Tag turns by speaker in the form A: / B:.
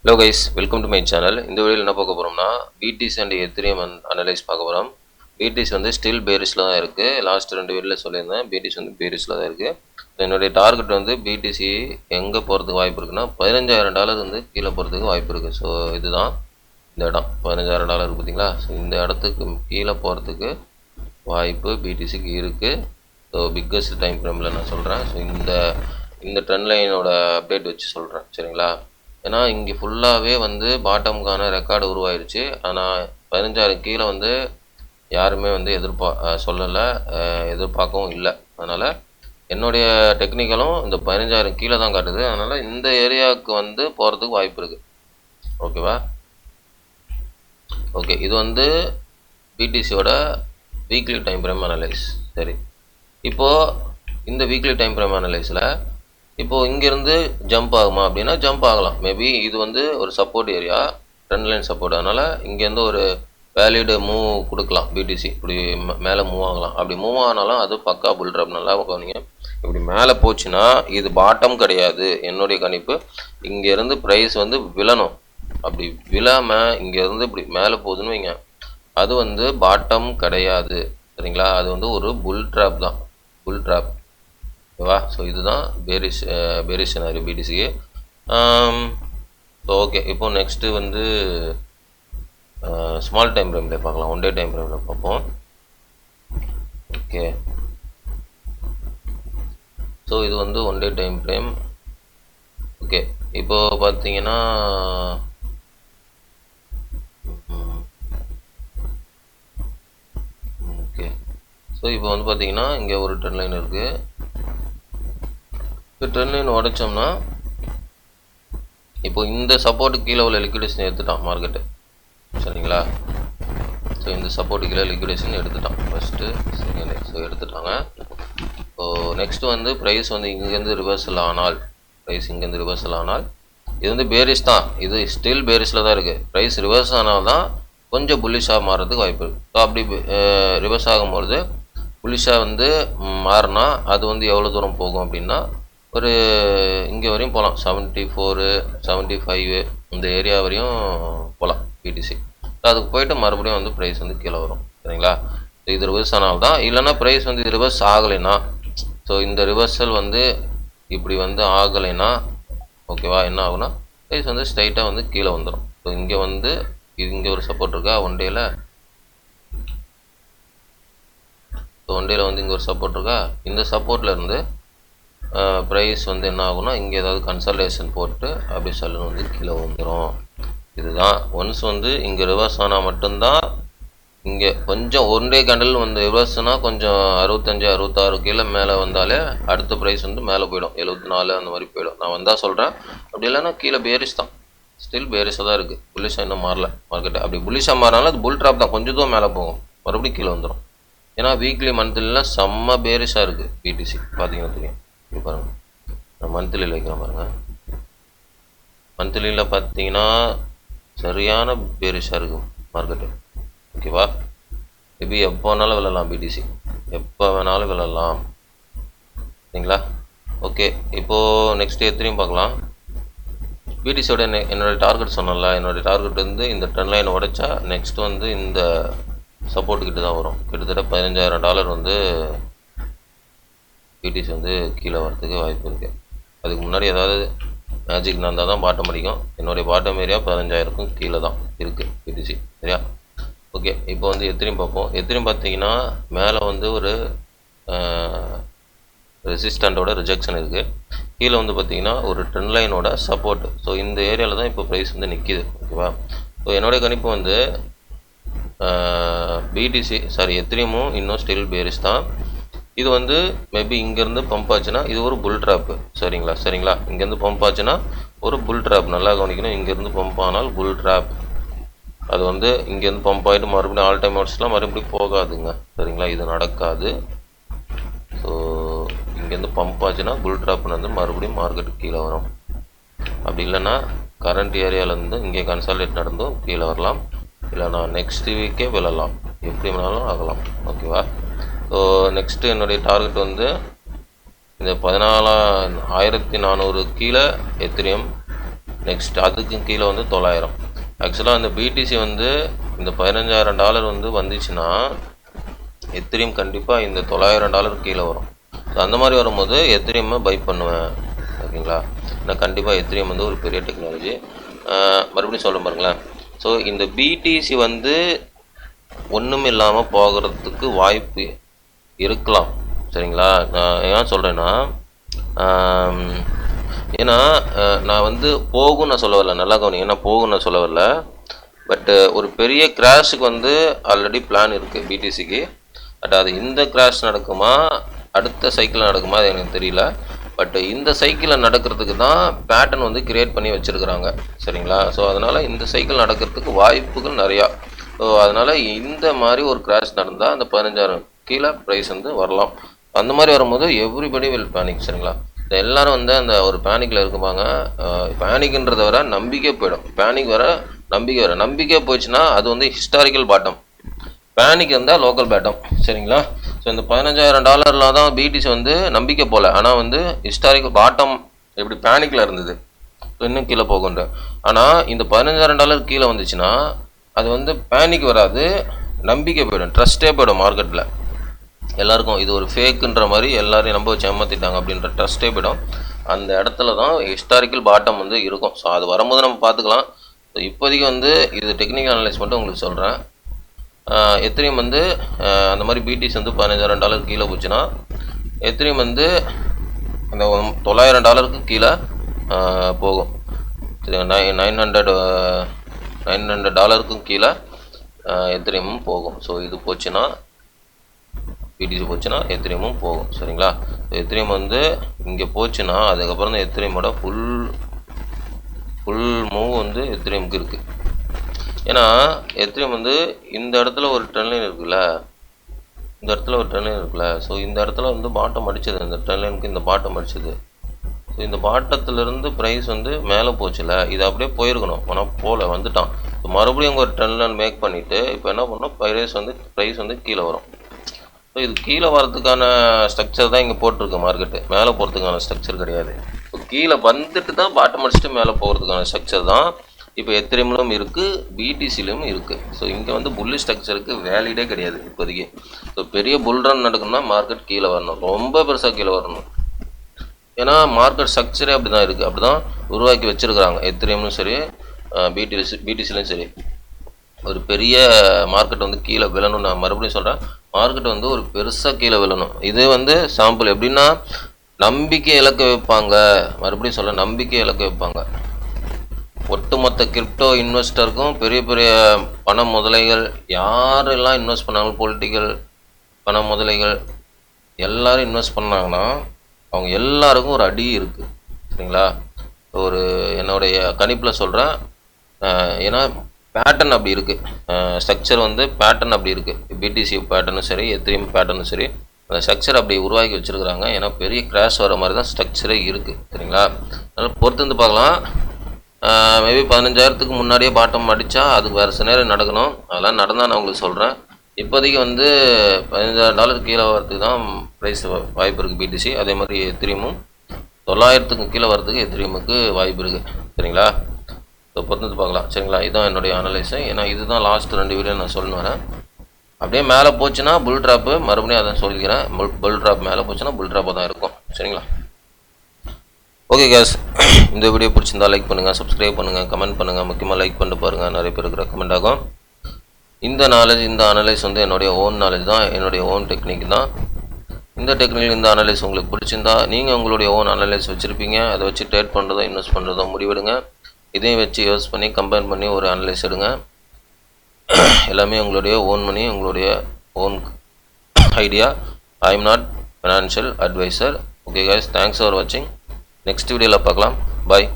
A: Hello guys, welcome to my channel. இந்த வீடியோவில் என்ன பார்க்க போகிறோம்னா பிடிசி அண்ட் எத்திரியம் அனலைஸ் பார்க்க போகிறோம். பிடிசி வந்து ஸ்டில் பேரிஸில் தான் இருக்குது. லாஸ்ட் 2 வீடியோவில் சொல்லியிருந்தேன் பிடிசி வந்து பேரிஸில் தான் இருக்குது. என்னுடைய டார்கெட் வந்து பிடிசி எங்கே போகிறதுக்கு வாய்ப்பு இருக்குன்னா $15,000 வந்து கீழே போகிறதுக்கு வாய்ப்பு இருக்குது. ஸோ இதுதான் இந்த இடம் $15,000 பார்த்தீங்களா. ஸோ இந்த இடத்துக்கு கீழே போகிறதுக்கு வாய்ப்பு பிடிசிக்கு இருக்குது. ஸோ பிக்கஸ்ட் டைம் ஃப்ரேமில் நான் சொல்கிறேன். ஸோ இந்த ட்ரெண்ட் லைனோட அப்டேட் வச்சு சொல்கிறேன், சரிங்களா. ஏன்னா இங்கே ஃபுல்லாகவே வந்து பாட்டமுக்கான ரெக்கார்டு உருவாயிருச்சு. ஆனால் 15,000 கீழே வந்து யாருமே வந்து சொல்லலை, எதிர்பார்க்கவும் இல்லை. அதனால் என்னுடைய டெக்னிக்கலும் இந்த 15,000 கீழே தான் காட்டுது. அதனால் இந்த ஏரியாவுக்கு வந்து போகிறதுக்கு வாய்ப்பு இருக்குது. ஓகேவா? ஓகே, இது வந்து பிடிசியோட வீக்லி டைம் ஃப்ரேம் அனலைஸ். சரி, இப்போது இந்த வீக்லி டைம் ஃப்ரேம் அனலைஸில் இப்போது இங்கேருந்து ஜம்ப் ஆகுமா அப்படின்னா ஜம்ப் ஆகலாம். மேபி இது வந்து ஒரு support area, trend line support. அதனால் இங்கேருந்து ஒரு வேலிடு மூவ் கொடுக்கலாம். பிடிசி இப்படி மேலே மூவ் ஆகலாம். அப்படி மூவ் ஆனாலும் அது பக்கா புல் ட்ராப். நல்லா கவனிங்க. இப்படி மேலே போச்சுன்னா இது பாட்டம் கிடையாது. என்னுடைய கணிப்பு இங்கேருந்து ப்ரைஸ் வந்து விழணும். அப்படி விழாமல் இங்கேருந்து இப்படி மேலே போகுதுன்னு வைங்க, அது வந்து பாட்டம் கிடையாது, சரிங்களா. அது வந்து ஒரு புல் ட்ராப் தான், புல் ட்ராப். ஓகேவா? ஸோ இதுதான் பேரிஷ் சினாரியோ பிடிசிக்கு. ஸோ ஓகே, இப்போ நெக்ஸ்ட்டு வந்து ஸ்மால் டைம் ஃப்ரேமில் பார்க்கலாம். 1 டே டைம் ஃப்ரேமில் பார்ப்போம். ஓகே, ஸோ இது வந்து 1 டே டைம் ஃப்ரேம். ஓகே, இப்போது பார்த்தீங்கன்னா ஓகே, ஸோ இப்போ வந்து பார்த்தீங்கன்னா இங்கே ஒரு ட்ரெண்ட் லைன் இருக்குது. இப்போ ட்ரெண்ட் லைன் உடைச்சோம்னா இப்போ இந்த சப்போர்ட்டு கீழே உள்ள லிக்விடேஷன் எடுத்துட்டான் மார்க்கெட்டு, சரிங்களா. ஸோ இந்த சப்போர்ட்டு கீழே லிக்விடேஷன் எடுத்துட்டான் ஃபஸ்ட்டு, செகண்ட். ஸோ எடுத்துட்டாங்க. ஸோ நெக்ஸ்ட்டு வந்து ப்ரைஸ் வந்து இங்கேருந்து ரிவர்சல் ஆனால், இது வந்து பேரிஷ் தான். இது ஸ்டில் பேரிஷில் தான் இருக்குது. ப்ரைஸ் ரிவர்ஸ் ஆனால் தான் கொஞ்சம் புல்லிஷாக மாறுறதுக்கு வாய்ப்பு இருக்குது. ஸோ அப்படி ரிவர்ஸ் ஆகும்பொழுது புல்லிஷாக வந்து மாறினா அது வந்து எவ்வளோ தூரம் போகும் அப்படின்னா ஒரு இங்கே வரையும் போகலாம். 74, 75 இந்த ஏரியா வரையும் போகலாம் பிடிசி. அதுக்கு போயிட்டு மறுபடியும் வந்து ப்ரைஸ் வந்து கீழே வரும், சரிங்களா. இது ரிவர்ஸ் ஆனால் தான். இல்லைன்னா ப்ரைஸ் வந்து ரிவர்ஸ் ஆகலைன்னா, ஸோ இந்த ரிவர்சல் வந்து இப்படி வந்து ஆகலைன்னா ஓகேவா, என்ன ஆகுனா ப்ரைஸ் வந்து ஸ்ட்ரைட்டாக வந்து கீழே வந்துடும். ஸோ இங்கே வந்து இங்கே ஒரு சப்போர்ட் இருக்கா 1 டேல. ஸோ 1 டேல வந்து இங்கே ஒரு சப்போர்ட் இருக்கா. இந்த சப்போர்ட்டில் இருந்து ப்ரைஸ் வந்து என்ன ஆகுனா இங்கே ஏதாவது கன்சல்டேஷன் போட்டு அப்படி சல்லுன்னு வந்து கீழே வந்துடும். இதுதான். ஒன்ஸ் வந்து இங்கே ரிவர்ஸ் ஆனால் மட்டும்தான் இங்கே கொஞ்சம் 1 டே கேண்டில் வந்து ரிவர்ஸ்னால் கொஞ்சம் 65, 66 கீழே மேலே வந்தாலே அடுத்த ப்ரைஸ் வந்து மேலே போயிடும். 74 அந்த மாதிரி போயிடும். நான் வந்தால் சொல்கிறேன். அப்படி இல்லைன்னா கீழே பேரிஷ் தான், ஸ்டில் பேரிஷாக தான் இருக்குது. புல்லிஷாக இன்னும் மாறல மார்க்கெட்டு. அப்படி புல்லிஷாக மாறினாலும் அது புல் ட்ராப் தான். கொஞ்சம் தூரம் மேலே போகும், மறுபடியும் கீழே வந்துடும். ஏன்னா வீக்லி மந்த்லிலாம் செம்ம பேரிஷாக இருக்குது பிடிசி. பார்த்தீங்கன்னா தெரியும். இது பாருங்கள், நான் மந்த்லியில் வைக்கிறேன் பாருங்கள். மந்த்லியில் பார்த்தீங்கன்னா சரியான பேரிஷாக இருக்கும் மார்க்கெட்டு, ஓகேவா. மேபி எப்போ வேணாலும் விழலாம் பிடிசி, எப்போ வேணாலும் விழலாம், சரிங்களா. ஓகே, இப்போது நெக்ஸ்ட் எத்திரியும் பார்க்கலாம். பிடிசியோட என்னோடய டார்கெட் சொன்னல, என்னோடய டார்கெட் வந்து இந்த ட்ரெண்ட் லைன் உடைச்சா நெக்ஸ்ட் வந்து இந்த சப்போர்ட் கிட்ட தான் வரும். கிட்டத்தட்ட $15,000 வந்து பிடிசி வந்து கீழே வரதுக்கு வாய்ப்பு இருக்குது. அதுக்கு முன்னாடி ஏதாவது மேஜிக் நடந்தால் தான் பாட்டம் அடிக்கும். என்னுடைய பாட்டம் ஏரியா 15,000க்கும் கீழே தான் இருக்குது பிடிசி, சரியா. ஓகே, இப்போ வந்து எத்திரியும் பார்ப்போம். எத்திரியும் பார்த்தீங்கன்னா மேலே வந்து ஒரு ரெசிஸ்டண்ட்டோட ரிஜெக்ஷன் இருக்குது. கீழே வந்து பார்த்தீங்கன்னா ஒரு ட்ரெண்ட் லைனோட சப்போர்ட். ஸோ இந்த ஏரியாவில் தான் இப்போ ப்ரைஸ் வந்து நிற்கிது, ஓகேவா. ஸோ என்னுடைய கணிப்பு வந்து எத்திரியமும் இன்னும் ஸ்டில் பேரிஷ் தான். இது வந்து மேபி இங்கேருந்து பம்ப் ஆச்சுன்னா இது ஒரு புல் ட்ராப்பு, சரிங்களா. இங்கேருந்து பம்ப் ஆச்சுன்னா ஒரு புல் ட்ராப். நல்லா கவனிக்கணும். இங்கேருந்து பம்ப் ஆனால் புல் ட்ராப். அது வந்து இங்கேருந்து பம்ப் ஆகிட்டு மறுபடியும் ஆல் டைம் அவுட்ஸ்லாம் மறுபடியும் போகாதுங்க, சரிங்களா. இது நடக்காது. ஸோ இங்கேருந்து பம்ப் ஆச்சுன்னா புல் ட்ராப்னு வந்து மறுபடியும் மார்க்கெட்டு கீழே வரும். அப்படி இல்லைன்னா கரண்ட் ஏரியாவிலேருந்து இங்கே கன்சால்டேட் நடந்தும் கீழே வரலாம். இல்லைனா நெக்ஸ்ட் வீக்கே விழலாம், எப்படி வேணாலும் ஆகலாம், ஓகேவா. ஸோ நெக்ஸ்ட்டு என்னுடைய டார்கெட் வந்து இந்த 14,400 கீழே எத்திரியம், நெக்ஸ்ட் அதுக்கு கீழே வந்து 900. ஆக்சுவலாக அந்த பிடிசி வந்து இந்த $15,000 வந்து வந்துச்சுன்னா எத்திரியம் கண்டிப்பாக இந்த $900 கீழே வரும். ஸோ அந்த மாதிரி வரும்போது எத்திரியமை பை பண்ணுவேன். ஓகேங்களா? ஏன்னா கண்டிப்பாக எத்திரியம் வந்து ஒரு பெரிய டெக்னாலஜி. மறுபடியும் சொல்ல பாருங்களேன். ஸோ இந்த பிடிசி வந்து ஒன்றும் இல்லாமல் போகிறதுக்கு வாய்ப்பு இருக்கலாம். சரிங்களா? நான் ஏன் சொல்கிறேன்னா, ஏன்னா நான் வந்து போகும் நான் சொல்ல வரல, நல்லா கவனிங்க. ஏன்னா போகும் நான் சொல்ல வரல. பட்டு ஒரு பெரிய கிராஷுக்கு வந்து ஆல்ரெடி பிளான் இருக்குது பிடிசிக்கு. பட் அது இந்த கிராஷ் நடக்குமா அடுத்த சைக்கிளில் நடக்குமா அது எனக்கு தெரியல. பட் இந்த சைக்கிளில் நடக்கிறதுக்கு தான் பேட்டர்ன் வந்து கிரியேட் பண்ணி வச்சுருக்குறாங்க. சரிங்களா? ஸோ அதனால் இந்த சைக்கிள் நடக்கிறதுக்கு வாய்ப்புகள் நிறையா. ஸோ அதனால் இந்த மாதிரி ஒரு கிராஷ் நடந்தால் அந்த 15,000 கீழே ப்ரைஸ் வந்து வரலாம். அந்த மாதிரி வரும்போது எவ்ரிபடி வில் பேனிக். சரிங்களா? எல்லோரும் வந்து அந்த ஒரு பேனிக்கில் இருக்குப்பாங்க. பேனிக்ன்றத வர நம்பிக்கை போயிடும். பேனிக் வர நம்பிக்கை வர நம்பிக்கை போயிடுச்சுன்னா அது வந்து ஹிஸ்டாரிக்கல் பாட்டம். பேனிக் இருந்தால் லோக்கல் பேட்டம். சரிங்களா? ஸோ இந்த $15,000 தான் பிடிசி வந்து நம்பிக்கை போகல. ஆனால் வந்து ஹிஸ்டாரிக்கல் பாட்டம் எப்படி பேனிக்கில் இருந்தது இன்னும் கீழே போகுன்ற. ஆனால் இந்த $15,000 கீழே வந்துச்சுன்னா அது வந்து பேனிக் வராது, நம்பிக்கை போயிடும், ட்ரஸ்ட்டே போயிடும். மார்க்கெட்டில் எல்லாருக்கும் இது ஒரு ஃபேக்குன்ற மாதிரி எல்லாரையும் நம்ப வச்சு ஏமாற்றிட்டாங்க அப்படின்ற ட்ரஸ்ட்டே போயிடும். அந்த இடத்துல தான் ஹிஸ்டாரிக்கல் பாட்டம் வந்து இருக்கும். ஸோ அது வரும்போது நம்ம பார்த்துக்கலாம். ஸோ இப்போதைக்கு வந்து இது டெக்னிக்கல் அனலைஸ் மட்டும் உங்களுக்கு சொல்கிறேன். எத்திரியம் வந்து அந்த மாதிரி பிடிசி வந்து $15,000 கீழே போச்சுன்னா எத்திரியம் வந்து அந்த $900 கீழே போகும். $900 கீழே எத்திரியமும் போகும். ஸோ இது போச்சுன்னா பிடிசி போச்சுன்னா எத்திரியமும் போகும். சரிங்களா? எத்திரியம் வந்து இங்கே போச்சுன்னா அதுக்கப்புறம் தான் எத்திரியமோட ஃபுல் மூவ் வந்து எத்திரியமுக்கு இருக்குது. ஏன்னா எத்திரியம் வந்து இந்த இடத்துல ஒரு ட்ரெண்ட் லைன் இருக்குல்ல, இந்த இடத்துல ஒரு ட்ரெண்ட் லைன் இருக்குல்ல. ஸோ இந்த இடத்துல வந்து பாட்டம் அடிச்சது, இந்த ட்ரெண்ட் லைனுக்கு இந்த பாட்டம் அடிச்சது. ஸோ இந்த பாட்டத்திலிருந்து ப்ரைஸ் வந்து மேலே போச்சுல, இது அப்படியே போயிருக்கணும். ஆனால் போகல, வந்துட்டான். ஸோ மறுபடியும் ஒரு ட்ரெண்ட் லைன் மேக் பண்ணிவிட்டு இப்போ என்ன பண்ணோம், ப்ரைஸ் வந்து கீழே வரும். ஸோ இது கீழே வரதுக்கான ஸ்ட்ரக்சர் தான் இங்கே போட்டிருக்கு மார்க்கெட்டு. மேலே போகிறதுக்கான ஸ்ட்ரக்சர் கிடையாது. இப்போ கீழே வந்துட்டு தான் பாட்டம் அடிச்சுட்டு மேலே போகிறதுக்கான ஸ்ட்ரக்சர் தான் இப்போ எத்திரியம்லும் இருக்குது, பிடிசிலும் இருக்குது. ஸோ இங்கே வந்து புல்லி ஸ்ட்ரக்சருக்கு வேலிடே கிடையாது இப்போதைக்கு. ஸோ பெரிய புல் ரன் நடக்கணும்னா மார்க்கெட் கீழே வரணும், ரொம்ப பெருசாக கீழே வரணும். ஏன்னா மார்க்கெட் ஸ்ட்ரக்சரே அப்படி தான் இருக்குது, அப்படி தான் உருவாக்கி வச்சுருக்குறாங்க. எத்திரியம்லும் சரி பிடிசிலும் சரி. ஒரு பெரிய மார்க்கெட் வந்து கீழே விழணும். நான் மறுபடியும் சொல்கிறேன், மார்க்கெட் வந்து ஒரு பெருசாக கீழே விழணும். இது வந்து சாம்பிள் எப்படின்னா நம்பிக்கை இழக்க வைப்பாங்க. மறுபடியும் சொல்ல, நம்பிக்கை இழக்க வைப்பாங்க. ஒட்டுமொத்த கிரிப்டோ இன்வெஸ்டருக்கும் பெரிய பெரிய பண முதலைகள் யாரெல்லாம் இன்வெஸ்ட் பண்ணாங்க, பொலிட்டிக்கல் பண முதலைகள் எல்லாரும் இன்வெஸ்ட் பண்ணாங்கன்னா அவங்க எல்லாருக்கும் ஒரு அடி இருக்குது. சரிங்களா? ஒரு என்னுடைய கணிப்பில் சொல்கிறேன். ஏன்னா பேட்டர்ன் அப்படி இருக்குது, ஸ்ட்ரக்சர் வந்து பேட்டர்ன் அப்படி இருக்குது. பிடிசி பேட்டர்னும் சரி எத்திரியம் பேட்டர்னும் சரி அந்த ஸ்ட்ரக்சர் அப்படி உருவாக்கி வச்சுருக்குறாங்க. ஏன்னா பெரிய கிராஷ் வர மாதிரி தான் ஸ்ட்ரக்சரே இருக்குது. சரிங்களா? அதனால் பொறுத்து வந்து பார்க்கலாம். மேபி 15,000க்கு முன்னாடியே பாட்டம் அடித்தா அதுக்கு வேறு சினேரியோ நடக்கணும். அதெல்லாம் நடந்தால் நான் உங்களுக்கு சொல்கிறேன். இப்போதைக்கு வந்து $15,000 கீழே வரதுக்கு தான் ப்ரைஸ் வாய்ப்பு இருக்குது பிடிசி. அதே மாதிரி எத்திரியமும் 900க்கு கீழே வரதுக்கு எத்திரியமுக்கு வாய்ப்பு இருக்குது. சரிங்களா? ஸோ பொறுத்து பார்க்கலாம். சரிங்களா? இதுதான் என்னுடைய அனலைஸு. ஏன்னா இதுதான் லாஸ்ட் 2 வீடியோ நான் சொல்லணும் வரேன். அப்படியே மேலே போச்சுன்னா புல் ட்ராப்பு, மறுபடியும் அதான் சொல்லிக்கிறேன். புல் ட்ராப் மேலே போச்சுன்னா புல் ட்ராப்பாக தான் இருக்கும். சரிங்களா? ஓகே கேஸ், இந்த வீடியோ பிடிச்சிருந்தா லைக் பண்ணுங்கள், சப்ஸ்கிரைப் பண்ணுங்கள், கமெண்ட் பண்ணுங்கள். முக்கியமாக லைக் பண்ணிட்டு பாருங்கள், நிறைய பேருக்கு ரெக்கமெண்ட் ஆகும். இந்த நாலேஜ், இந்த அனலைஸ் வந்து என்னுடைய ஓன் நாலேஜ் தான், என்னுடைய ஓன் டெக்னிக் தான். இந்த டெக்னிக், இந்த அனலைஸ் உங்களுக்கு பிடிச்சிருந்தா நீங்கள் உங்களுடைய ஓன் அனலைஸ் வச்சுருப்பீங்க. அதை வச்சு ட்ரேட் பண்ணுறதோ இன்வெஸ்ட் பண்ணுறதோ முடிவெடுங்க. இதையும் வச்சு யூஸ் பண்ணி கம்பேர் பண்ணி ஒரு அனலைஸ் எடுங்க. எல்லாமே உங்களுடைய ஓன் மணி, உங்களுடைய own idea. I am not financial adviser. Okay guys, thanks for வாட்சிங். நெக்ஸ்ட் வீடியோவில் பார்க்கலாம். பாய்.